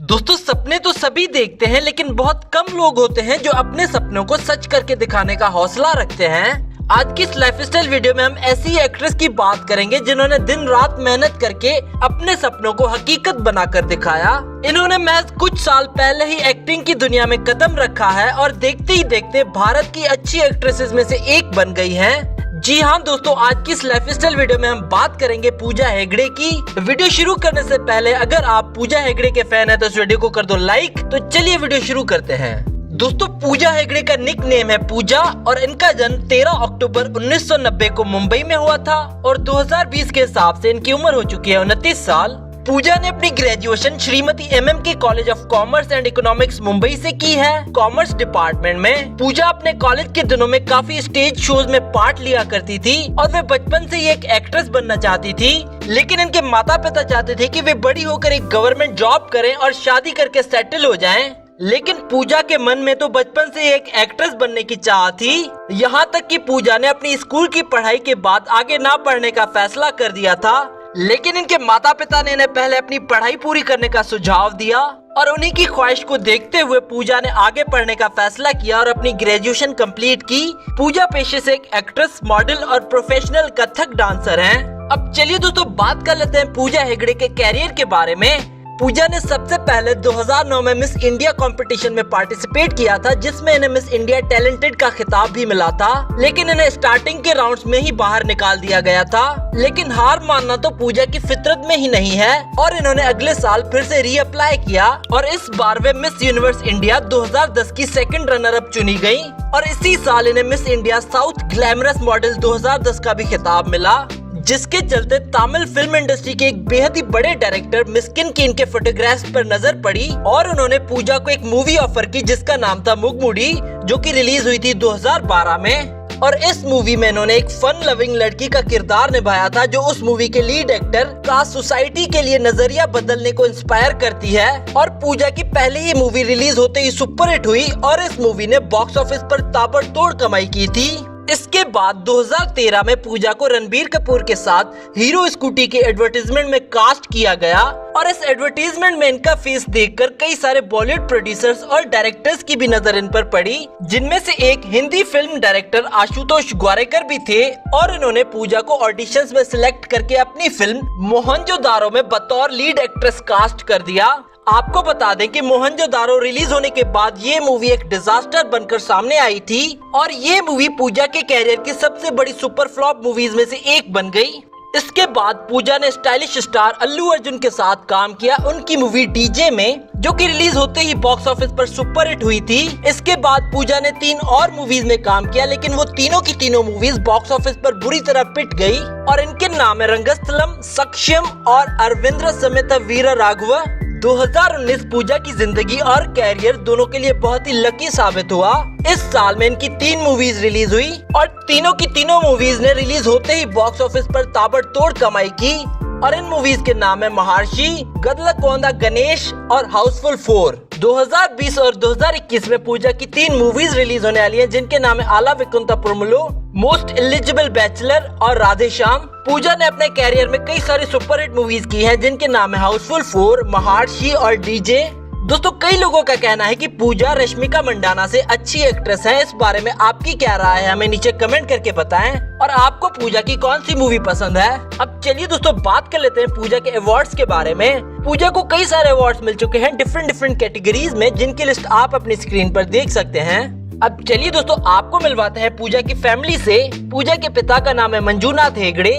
दोस्तों सपने तो सभी देखते हैं, लेकिन बहुत कम लोग होते हैं जो अपने सपनों को सच करके दिखाने का हौसला रखते हैं। आज की इस लाइफस्टाइल वीडियो में हम ऐसी एक्ट्रेस की बात करेंगे जिन्होंने दिन रात मेहनत करके अपने सपनों को हकीकत बनाकर दिखाया। इन्होंने महज कुछ साल पहले ही एक्टिंग की दुनिया में कदम रखा है और देखते ही देखते भारत की अच्छी एक्ट्रेसेस में से एक बन गई है। जी हाँ दोस्तों, आज की इस लाइफस्टाइल वीडियो में हम बात करेंगे पूजा हेगड़े की। वीडियो शुरू करने से पहले अगर आप पूजा हेगड़े के फैन हैं तो इस वीडियो को कर दो लाइक। तो चलिए वीडियो शुरू करते हैं। दोस्तों पूजा हेगड़े का निक नेम है पूजा और इनका जन्म 13 अक्टूबर 1990 को मुंबई में हुआ था और 2020 के हिसाब से इनकी उम्र हो चुकी है 29 साल। पूजा ने अपनी ग्रेजुएशन श्रीमती MM के college of commerce and economics Mumbai से की है, कॉमर्स डिपार्टमेंट में। पूजा अपने कॉलेज के दिनों में काफी स्टेज शोज में पार्ट लिया करती थी और वे बचपन से ही एक एक्ट्रेस बनना चाहती थी, लेकिन इनके माता पिता चाहते थे कि वे बड़ी होकर एक गवर्नमेंट जॉब करें और शादी करके सेटल हो जाएं। लेकिन पूजा के मन में तो बचपन से एक एक्ट्रेस बनने की चाह थी। यहाँ तक कि पूजा ने अपनी स्कूल की पढ़ाई के बाद आगे ना पढ़ने का फैसला कर दिया था, लेकिन इनके माता पिता ने इन्हें पहले अपनी पढ़ाई पूरी करने का सुझाव दिया और उन्हीं की ख्वाहिश को देखते हुए पूजा ने आगे पढ़ने का फैसला किया और अपनी ग्रेजुएशन कंप्लीट की। पूजा पेशे से एक एक्ट्रेस, मॉडल और प्रोफेशनल कथक डांसर हैं। अब चलिए दोस्तों बात कर लेते हैं पूजा हेगड़े के कैरियर के बारे में। पूजा ने सबसे पहले 2009 में मिस इंडिया कंपटीशन में पार्टिसिपेट किया था, जिसमें इन्हें मिस इंडिया टैलेंटेड का खिताब भी मिला था, लेकिन इन्हें स्टार्टिंग के राउंड्स में ही बाहर निकाल दिया गया था। लेकिन हार मानना तो पूजा की फितरत में ही नहीं है और इन्होंने अगले साल फिर से रीअप्लाई किया और इस बार वे मिस यूनिवर्स इंडिया 2010 की सेकंड रनर अप चुनी गयी और इसी साल इन्हें miss India south glamorous model 2010 का भी खिताब मिला, जिसके चलते तमिल फिल्म इंडस्ट्री के एक बेहद ही बड़े डायरेक्टर मिस्किन की इनके फोटोग्राफ्स पर नजर पड़ी और उन्होंने पूजा को एक मूवी ऑफर की जिसका नाम था मुगमुड़ी, जो कि रिलीज हुई थी 2012 में। और इस मूवी में इन्होंने एक फन लविंग लड़की का किरदार निभाया था जो उस मूवी के लीड एक्टर का सोसाइटी के लिए नजरिया बदलने को इंस्पायर करती है। और पूजा की पहली ही मूवी रिलीज होते ही सुपरहिट हुई और इस मूवी ने बॉक्स ऑफिस पर ताबड़तोड़ कमाई की थी। इसके बाद 2013 में पूजा को रणबीर कपूर के साथ हीरो स्कूटी के एडवर्टीजमेंट में कास्ट किया गया और इस एडवर्टीजमेंट में इनका फेस देखकर कई सारे बॉलीवुड प्रोड्यूसर्स और डायरेक्टर्स की भी नजर इन पर पड़ी, जिनमें से एक हिंदी फिल्म डायरेक्टर आशुतोष ग्वारेकर भी थे और इन्होंने पूजा को ऑडिशंस में सिलेक्ट करके अपनी फिल्म मोहनजोदारो में बतौर लीड एक्ट्रेस कास्ट कर दिया। आपको बता दें कि मोहनजोदारो रिलीज होने के बाद ये मूवी एक डिजास्टर बनकर सामने आई थी और ये मूवी पूजा के कैरियर की सबसे बड़ी सुपर फ्लॉप मूवीज में से एक बन गई। इसके बाद पूजा ने स्टाइलिश स्टार अल्लू अर्जुन के साथ काम किया उनकी मूवी डीजे में, जो कि रिलीज होते ही बॉक्स ऑफिस पर सुपरहिट हुई थी। इसके बाद पूजा ने 3 और मूवीज में काम किया, लेकिन वो तीनों की तीनों मूवीज बॉक्स ऑफिस पर बुरी तरह पिट गई और इनके नाम है रंगस्थलम, सक्षम और अरविंद्र समेत वीर राघव। 2019 पूजा की जिंदगी और कैरियर दोनों के लिए बहुत ही लकी साबित हुआ। इस साल में इनकी 3 मूवीज रिलीज हुई और तीनों की तीनों मूवीज ने रिलीज होते ही बॉक्स ऑफिस पर ताबड़तोड़ कमाई की और इन मूवीज के नाम है महर्षि, गदलकोंदा गणेश और हाउसफुल 4। 2020 और 2021 में पूजा की 3 मूवीज रिलीज होने वाली हैं, जिनके नाम है आला विकुंठपुरमुलु, मोस्ट एलिजिबल बैचलर और राधे श्याम। पूजा ने अपने कैरियर में कई सारी सुपरहिट मूवीज की हैं, जिनके नाम है हाउसफुल 4, महर्षि और डीजे। दोस्तों कई लोगों का कहना है कि पूजा रश्मिका मंडाना से अच्छी एक्ट्रेस है। इस बारे में आपकी क्या राय है, हमें नीचे कमेंट करके बताएं और आपको पूजा की कौन सी मूवी पसंद है। अब चलिए दोस्तों बात कर लेते हैं पूजा के अवार्ड्स के बारे में। पूजा को कई सारे अवार्ड्स मिल चुके हैं डिफरेंट कैटेगरीज में, जिनकी लिस्ट आप अपनी स्क्रीन पर देख सकते हैं। अब चलिए दोस्तों आपको मिलवाते हैं पूजा की फैमिली से। पूजा के पिता का नाम है मंजूनाथ हेगड़े,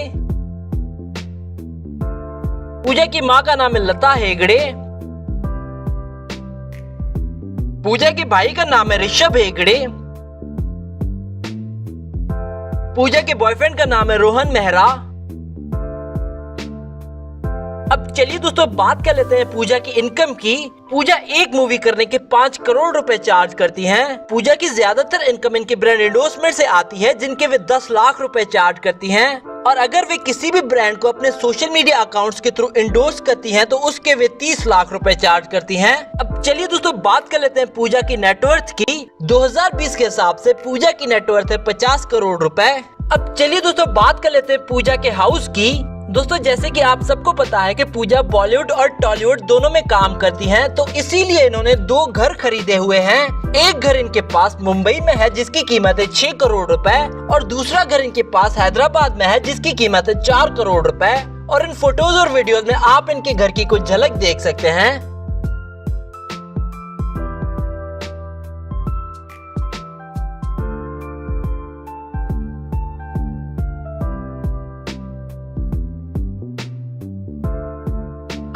पूजा की माँ का नाम है लता हेगड़े, पूजा के भाई का नाम है ऋषभ हेगड़े, पूजा के बॉयफ्रेंड का नाम है रोहन मेहरा। अब चलिए दोस्तों बात कर लेते हैं पूजा की इनकम की। पूजा एक मूवी करने के 5 करोड़ रुपए चार्ज करती हैं। पूजा की ज्यादातर इनकम इनके ब्रांड एंडोर्समेंट से आती है, जिनके वे 10 लाख रुपए चार्ज करती हैं और अगर वे किसी भी ब्रांड को अपने सोशल मीडिया अकाउंट्स के थ्रू एंडोर्स करती हैं तो उसके वे 30 लाख रुपए चार्ज करती हैं। अब चलिए दोस्तों बात कर लेते हैं पूजा की नेटवर्थ की। 2020 के हिसाब से पूजा की नेटवर्थ है 50 करोड़ रुपए। अब चलिए दोस्तों बात कर लेते हैं पूजा के हाउस की। दोस्तों जैसे कि आप सबको पता है कि पूजा बॉलीवुड और टॉलीवुड दोनों में काम करती हैं, तो इसीलिए इन्होंने 2 घर खरीदे हुए हैं। एक घर इनके पास मुंबई में है जिसकी कीमत है 6 करोड़ रुपए और दूसरा घर इनके पास हैदराबाद में है जिसकी कीमत है 4 करोड़ रुपए। और इन फोटोज और वीडियोस में आप इनके घर की कुछ झलक देख सकते हैं।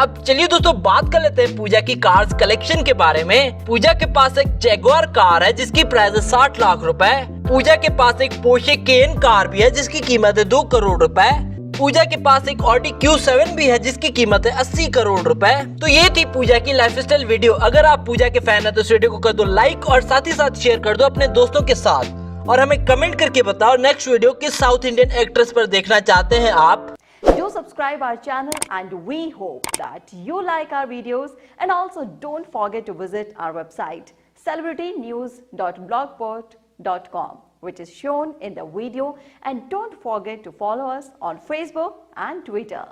अब चलिए दोस्तों बात कर लेते हैं पूजा की कार्स कलेक्शन के बारे में। पूजा के पास एक जैगुआर कार है जिसकी प्राइस है 60 लाख रुपए। पूजा के पास एक पोर्शे केन कार भी है जिसकी कीमत है 2 करोड़ रुपए। पूजा के पास एक ऑडी Q7 भी है जिसकी कीमत है 80 करोड़ रुपए। तो ये थी पूजा की लाइफस्टाइल वीडियो। अगर आप पूजा के फैन है तो इस वीडियो को कर दो लाइक और साथ ही साथ शेयर कर दो अपने दोस्तों के साथ। और हमें कमेंट करके बताओ नेक्स्ट वीडियो किस साउथ इंडियन एक्ट्रेस पर देखना चाहते हैं आप। Do subscribe our channel and we hope that you like our videos, and also don't forget to visit our website celebritynews.blogspot.com, which is shown in the video, and don't forget to follow us on Facebook and Twitter.